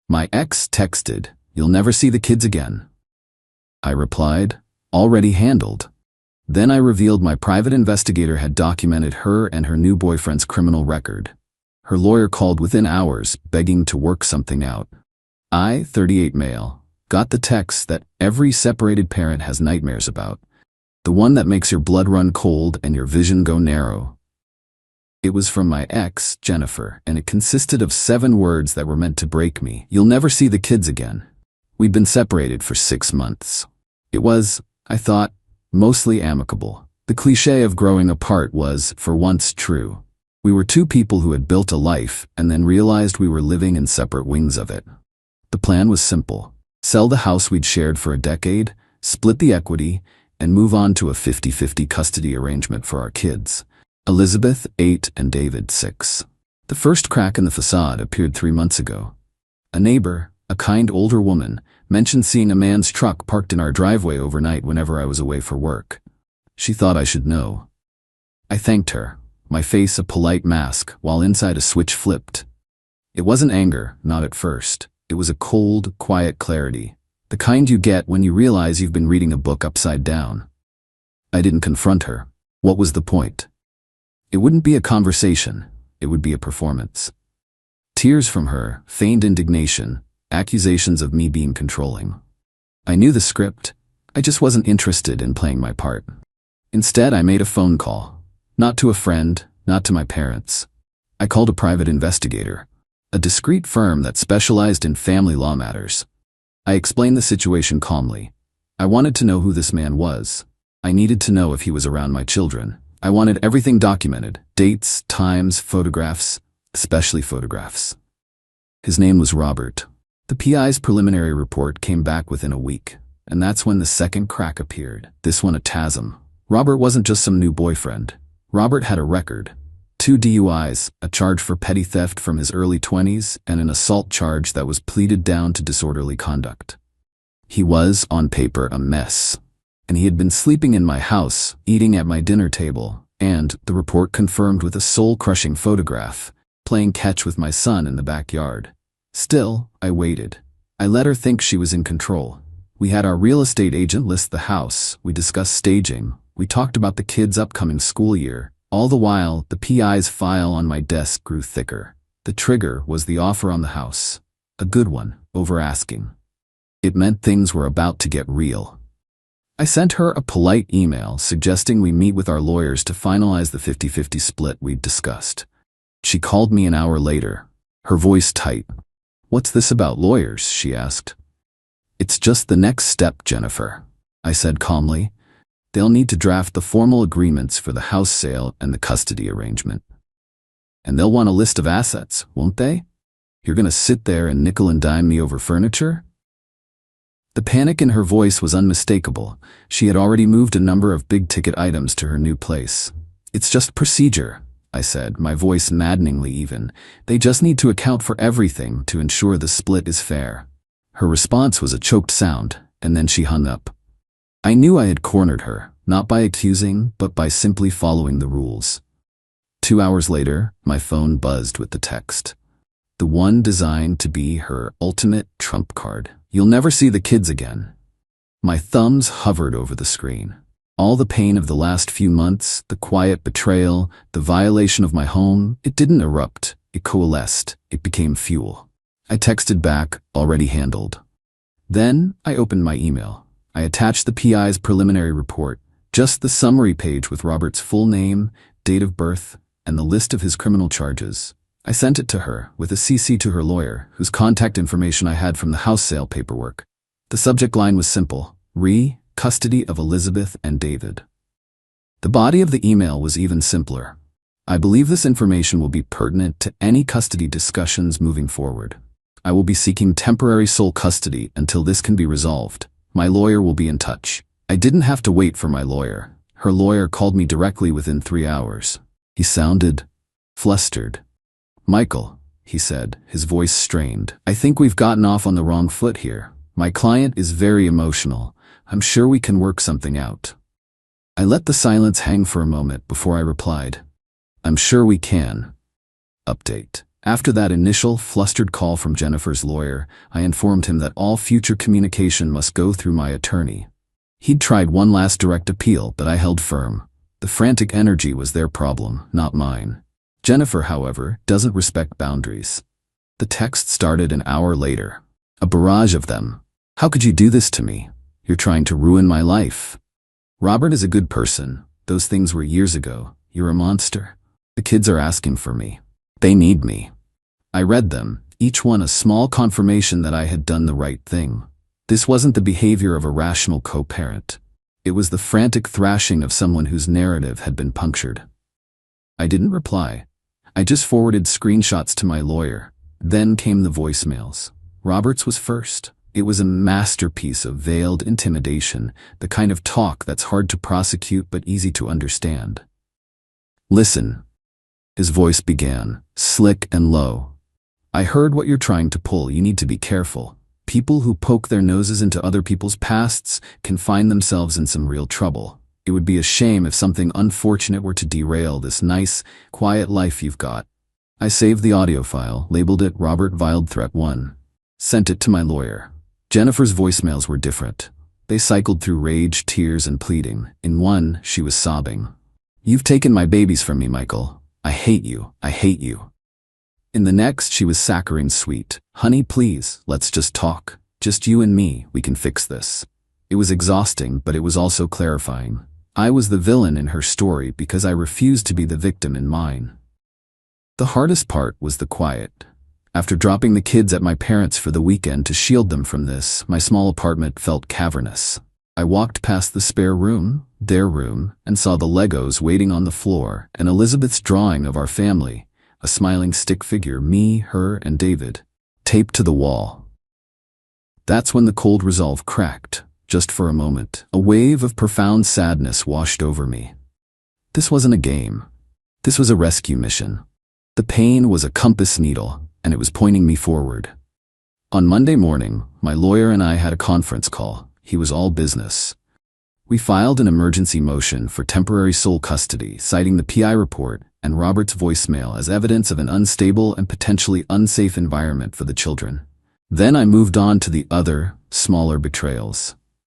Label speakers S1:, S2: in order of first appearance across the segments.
S1: My ex texted, "You'll never see the kids again." I replied, "Already handled." Then I revealed my private investigator had documented her and her new boyfriend's criminal record. Her lawyer called within hours, begging to work something out. I, 38 male, got the text that every separated parent has nightmares about. The one that makes your blood run cold and your vision go narrow. It was from my ex, Jennifer, and it consisted of 7 words that were meant to break me. "You'll never see the kids again." We'd been separated for 6 months. It was, I thought, mostly amicable. The cliché of growing apart was, for once, true. We were 2 people who had built a life and then realized we were living in separate wings of it. The plan was simple. Sell the house we'd shared for a decade, split the equity, and move on to a 50-50 custody arrangement for our kids. Elizabeth, 8, and David, 6. The first crack in the facade appeared 3 months ago. A neighbor, a kind older woman, mentioned seeing a man's truck parked in our driveway overnight whenever I was away for work. She thought I should know. I thanked her, my face a polite mask, while inside a switch flipped. It wasn't anger, not at first. It was a cold, quiet clarity, the kind you get when you realize you've been reading a book upside down. I didn't confront her. What was the point? It wouldn't be a conversation, it would be a performance. Tears from her, feigned indignation, accusations of me being controlling. I knew the script, I just wasn't interested in playing my part. Instead, I made a phone call. Not to a friend, not to my parents. I called a private investigator, a discreet firm that specialized in family law matters. I explained the situation calmly. I wanted to know who this man was. I needed to know if he was around my children. I wanted everything documented, dates, times, photographs, especially photographs. His name was Robert. The PI's preliminary report came back within a week, and that's when the second crack appeared, this one a TASM. Robert wasn't just some new boyfriend. Robert had a record. 2 DUIs, a charge for petty theft from his early 20s, and an assault charge that was pleaded down to disorderly conduct. He was, on paper, a mess. And he had been sleeping in my house, eating at my dinner table, and, the report confirmed with a soul-crushing photograph, playing catch with my son in the backyard. Still, I waited. I let her think she was in control. We had our real estate agent list the house, we discussed staging, we talked about the kids' upcoming school year. All the while, the PI's file on my desk grew thicker. The trigger was the offer on the house. A good one, over asking. It meant things were about to get real. I sent her a polite email suggesting we meet with our lawyers to finalize the 50-50 split we'd discussed. She called me an hour later, her voice tight. "What's this about lawyers?" she asked. "It's just the next step, Jennifer," I said calmly. "They'll need to draft the formal agreements for the house sale and the custody arrangement. And they'll want a list of assets, won't they? You're gonna sit there and nickel and dime me over furniture?" The panic in her voice was unmistakable. She had already moved a number of big-ticket items to her new place. "It's just procedure," I said, my voice maddeningly even. "They just need to account for everything to ensure the split is fair." Her response was a choked sound, and then she hung up. I knew I had cornered her, not by accusing, but by simply following the rules. 2 hours later, my phone buzzed with the text. The one designed to be her ultimate trump card. "You'll never see the kids again." My thumbs hovered over the screen. All the pain of the last few months, the quiet betrayal, the violation of my home, it didn't erupt, it coalesced, it became fuel. I texted back, "Already handled." Then, I opened my email. I attached the PI's preliminary report, just the summary page with Robert's full name, date of birth, and the list of his criminal charges. I sent it to her, with a CC to her lawyer, whose contact information I had from the house sale paperwork. The subject line was simple: custody of Elizabeth and David. The body of the email was even simpler. "I believe this information will be pertinent to any custody discussions moving forward. I will be seeking temporary sole custody until this can be resolved. My lawyer will be in touch." I didn't have to wait for my lawyer. Her lawyer called me directly within 3 hours. He sounded flustered. "Michael," he said, his voice strained, "I think we've gotten off on the wrong foot here. My client is very emotional. I'm sure we can work something out." I let the silence hang for a moment before I replied, "I'm sure we can." Update. After that initial, flustered call from Jennifer's lawyer, I informed him that all future communication must go through my attorney. He'd tried one last direct appeal, but I held firm. The frantic energy was their problem, not mine. Jennifer, however, doesn't respect boundaries. The text started an hour later. A barrage of them. How could you do this to me? You're trying to ruin my life. Robert is a good person. Those things were years ago. You're a monster. The kids are asking for me. They need me. I read them, each one a small confirmation that I had done the right thing. This wasn't the behavior of a rational co-parent. It was the frantic thrashing of someone whose narrative had been punctured. I didn't reply. I just forwarded screenshots to my lawyer. Then came the voicemails. Robert's was first. It was a masterpiece of veiled intimidation, the kind of talk that's hard to prosecute but easy to understand. Listen. His voice began, slick and low. I heard what you're trying to pull. You need to be careful. People who poke their noses into other people's pasts can find themselves in some real trouble. It would be a shame if something unfortunate were to derail this nice, quiet life you've got. I saved the audio file, labeled it Robert Viled Threat 1. Sent it to my lawyer. Jennifer's voicemails were different. They cycled through rage, tears, and pleading. In one, she was sobbing. You've taken my babies from me, Michael. I hate you. I hate you. In the next, she was saccharine sweet. Honey, please, let's just talk. Just you and me, we can fix this. It was exhausting, but it was also clarifying. I was the villain in her story because I refused to be the victim in mine. The hardest part was the quiet. After dropping the kids at my parents' for the weekend to shield them from this, my small apartment felt cavernous. I walked past the spare room, their room, and saw the Legos waiting on the floor and Elizabeth's drawing of our family, a smiling stick figure, me, her, and David, taped to the wall. That's when the cold resolve cracked, just for a moment. A wave of profound sadness washed over me. This wasn't a game. This was a rescue mission. The pain was a compass needle, and it was pointing me forward. On Monday morning, my lawyer and I had a conference call. He was all business. We filed an emergency motion for temporary sole custody, citing the PI report and Robert's voicemail as evidence of an unstable and potentially unsafe environment for the children. Then I moved on to the other, smaller betrayals.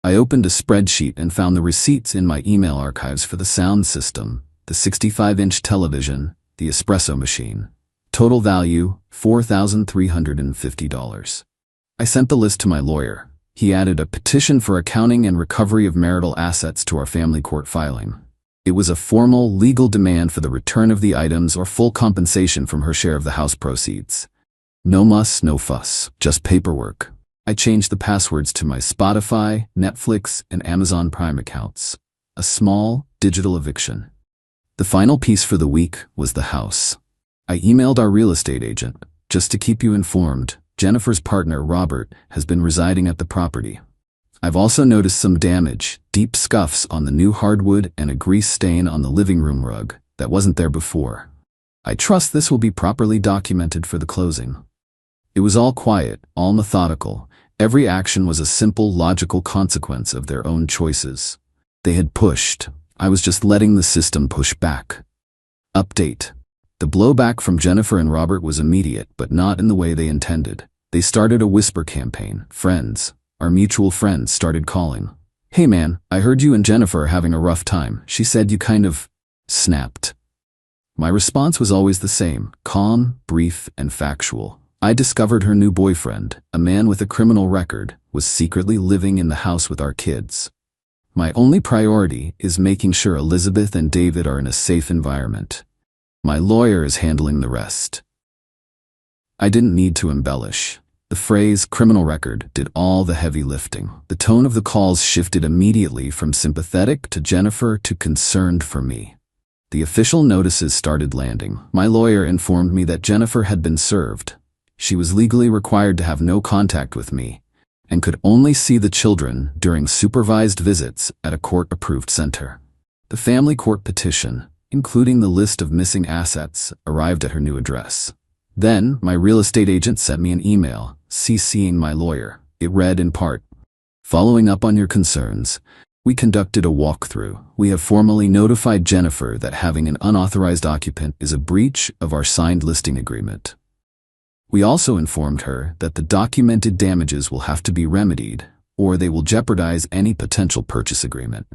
S1: I opened a spreadsheet and found the receipts in my email archives for the sound system, the 65-inch television, the espresso machine. Total value, $4,350. I sent the list to my lawyer. He added a petition for accounting and recovery of marital assets to our family court filing. It was a formal, legal demand for the return of the items or full compensation from her share of the house proceeds. No muss, no fuss, just paperwork. I changed the passwords to my Spotify, Netflix, and Amazon Prime accounts. A small, digital eviction. The final piece for the week was the house. I emailed our real estate agent. Just to keep you informed, Jennifer's partner, Robert, has been residing at the property. I've also noticed some damage, deep scuffs on the new hardwood and a grease stain on the living room rug that wasn't there before. I trust this will be properly documented for the closing. It was all quiet, all methodical. Every action was a simple, logical consequence of their own choices. They had pushed. I was just letting the system push back. Update. The blowback from Jennifer and Robert was immediate, but not in the way they intended. They started a whisper campaign. Friends, our mutual friends, started calling. Hey man, I heard you and Jennifer are having a rough time. She said you kind of snapped. My response was always the same, calm, brief, and factual. I discovered her new boyfriend, a man with a criminal record, was secretly living in the house with our kids. My only priority is making sure Elizabeth and David are in a safe environment. My lawyer is handling the rest. I didn't need to embellish. The phrase criminal record did all the heavy lifting. The tone of the calls shifted immediately from sympathetic to Jennifer to concerned for me. The official notices started landing. My lawyer informed me that Jennifer had been served. She was legally required to have no contact with me and could only see the children during supervised visits at a court-approved center. The family court petition, including the list of missing assets, arrived at her new address. Then, my real estate agent sent me an email, CCing my lawyer. It read in part, "Following up on your concerns, we conducted a walkthrough. We have formally notified Jennifer that having an unauthorized occupant is a breach of our signed listing agreement. We also informed her that the documented damages will have to be remedied, or they will jeopardize any potential purchase agreement.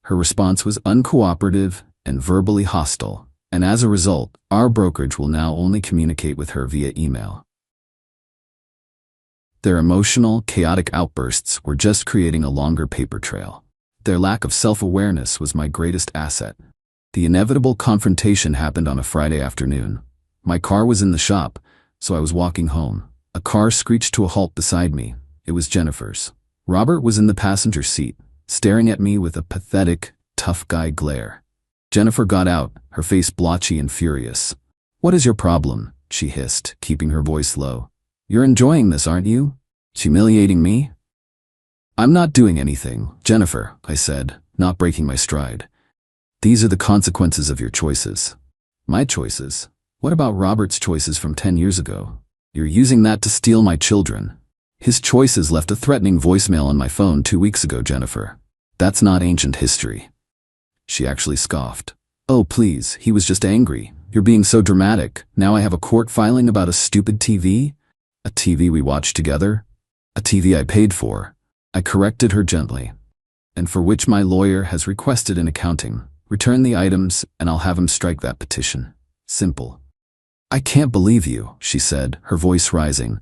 S1: Her response was uncooperative and verbally hostile, and as a result, our brokerage will now only communicate with her via email. Their emotional, chaotic outbursts were just creating a longer paper trail. Their lack of self-awareness was my greatest asset. The inevitable confrontation happened on a Friday afternoon. My car was in the shop, so I was walking home. A car screeched to a halt beside me. It was Jennifer's. Robert was in the passenger seat, staring at me with a pathetic, tough guy glare. Jennifer got out, her face blotchy and furious. "What is your problem?" she hissed, keeping her voice low. "You're enjoying this, aren't you? Humiliating me?" "I'm not doing anything, Jennifer," I said, not breaking my stride. "These are the consequences of your choices." "My choices? What about Robert's choices from 10 years ago? You're using that to steal my children." "His choices left a threatening voicemail on my phone 2 weeks ago, Jennifer. That's not ancient history." She actually scoffed. "Oh, please, he was just angry. You're being so dramatic. Now I have a court filing about a stupid TV? A TV we watched together? A TV I paid for." I corrected her gently. "And for which my lawyer has requested an accounting. Return the items and I'll have him strike that petition. Simple." "I can't believe you," she said, her voice rising.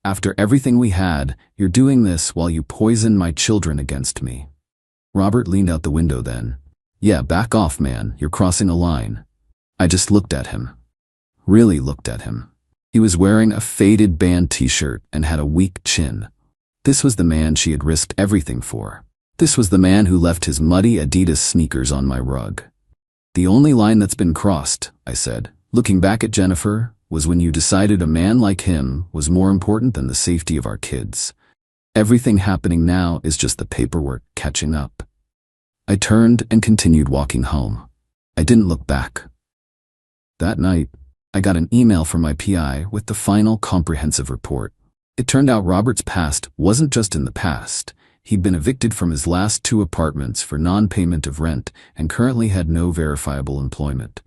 S1: "After everything we had, you're doing this while you poison my children against me." Robert leaned out the window then. "Yeah, back off, man. You're crossing a line." I just looked at him. Really looked at him. He was wearing a faded band t-shirt and had a weak chin. This was the man she had risked everything for. This was the man who left his muddy Adidas sneakers on my rug. "The only line that's been crossed," I said, looking back at Jennifer, "was when you decided a man like him was more important than the safety of our kids. Everything happening now is just the paperwork catching up." I turned and continued walking home. I didn't look back. That night, I got an email from my PI with the final comprehensive report. It turned out Robert's past wasn't just in the past. He'd been evicted from his last 2 apartments for non-payment of rent and currently had no verifiable employment.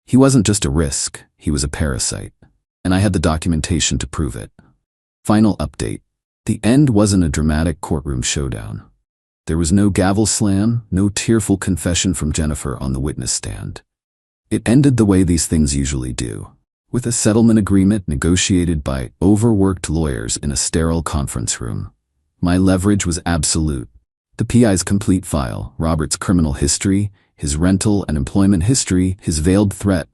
S1: He wasn't just a risk, he was a parasite. And I had the documentation to prove it. Final update. The end wasn't a dramatic courtroom showdown. There was no gavel slam, no tearful confession from Jennifer on the witness stand. It ended the way these things usually do, with a settlement agreement negotiated by overworked lawyers in a sterile conference room. My leverage was absolute. The PI's complete file, Robert's criminal history, his rental and employment history, his veiled threat,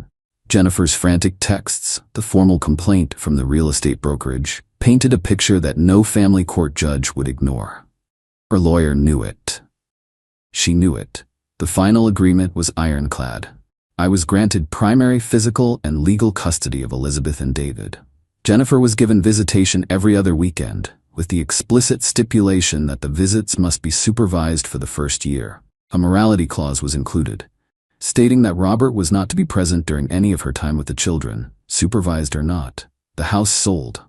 S1: Jennifer's frantic texts, the formal complaint from the real estate brokerage, painted a picture that no family court judge would ignore. Her lawyer knew it. She knew it. The final agreement was ironclad. I was granted primary physical and legal custody of Elizabeth and David. Jennifer was given visitation every other weekend, with the explicit stipulation that the visits must be supervised for the first year. A morality clause was included, stating that Robert was not to be present during any of her time with the children, supervised or not. The house sold.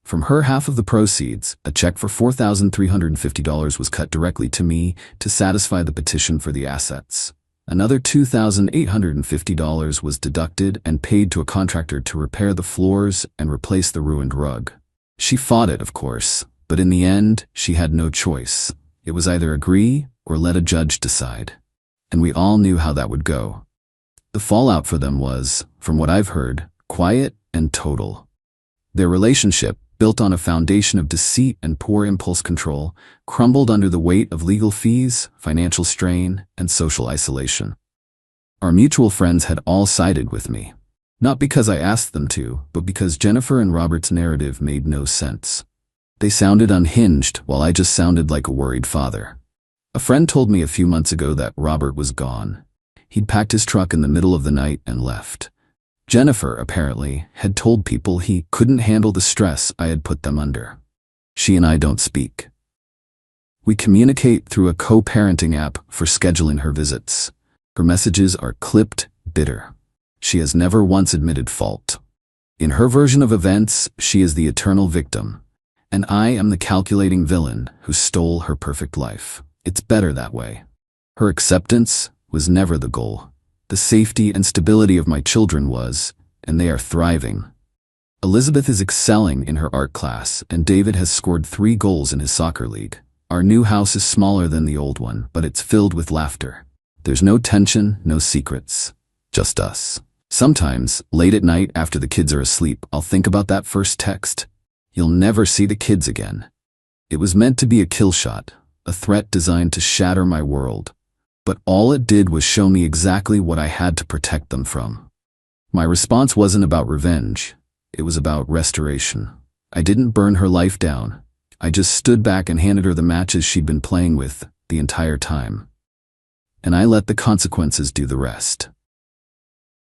S1: From her half of the proceeds, a check for $4,350 was cut directly to me to satisfy the petition for the assets. Another $2,850 was deducted and paid to a contractor to repair the floors and replace the ruined rug. She fought it, of course, but in the end, she had no choice. It was either agree or let a judge decide. And we all knew how that would go. The fallout for them was, from what I've heard, quiet and total. Their relationship, built on a foundation of deceit and poor impulse control, crumbled under the weight of legal fees, financial strain, and social isolation. Our mutual friends had all sided with me. Not because I asked them to, but because Jennifer and Robert's narrative made no sense. They sounded unhinged, while I just sounded like a worried father. A friend told me a few months ago that Robert was gone. He'd packed his truck in the middle of the night and left. Jennifer, apparently, had told people he couldn't handle the stress I had put them under. She and I don't speak. We communicate through a co-parenting app for scheduling her visits. Her messages are clipped, bitter. She has never once admitted fault. In her version of events, she is the eternal victim, and I am the calculating villain who stole her perfect life. It's better that way. Her acceptance was never the goal. The safety and stability of my children was, and they are thriving. Elizabeth is excelling in her art class, and David has scored 3 goals in his soccer league. Our new house is smaller than the old one, but it's filled with laughter. There's no tension, no secrets. Just us. Sometimes, late at night after the kids are asleep, I'll think about that first text. You'll never see the kids again. It was meant to be a kill shot, a threat designed to shatter my world. But all it did was show me exactly what I had to protect them from. My response wasn't about revenge. It was about restoration. I didn't burn her life down. I just stood back and handed her the matches she'd been playing with the entire time. And I let the consequences do the rest.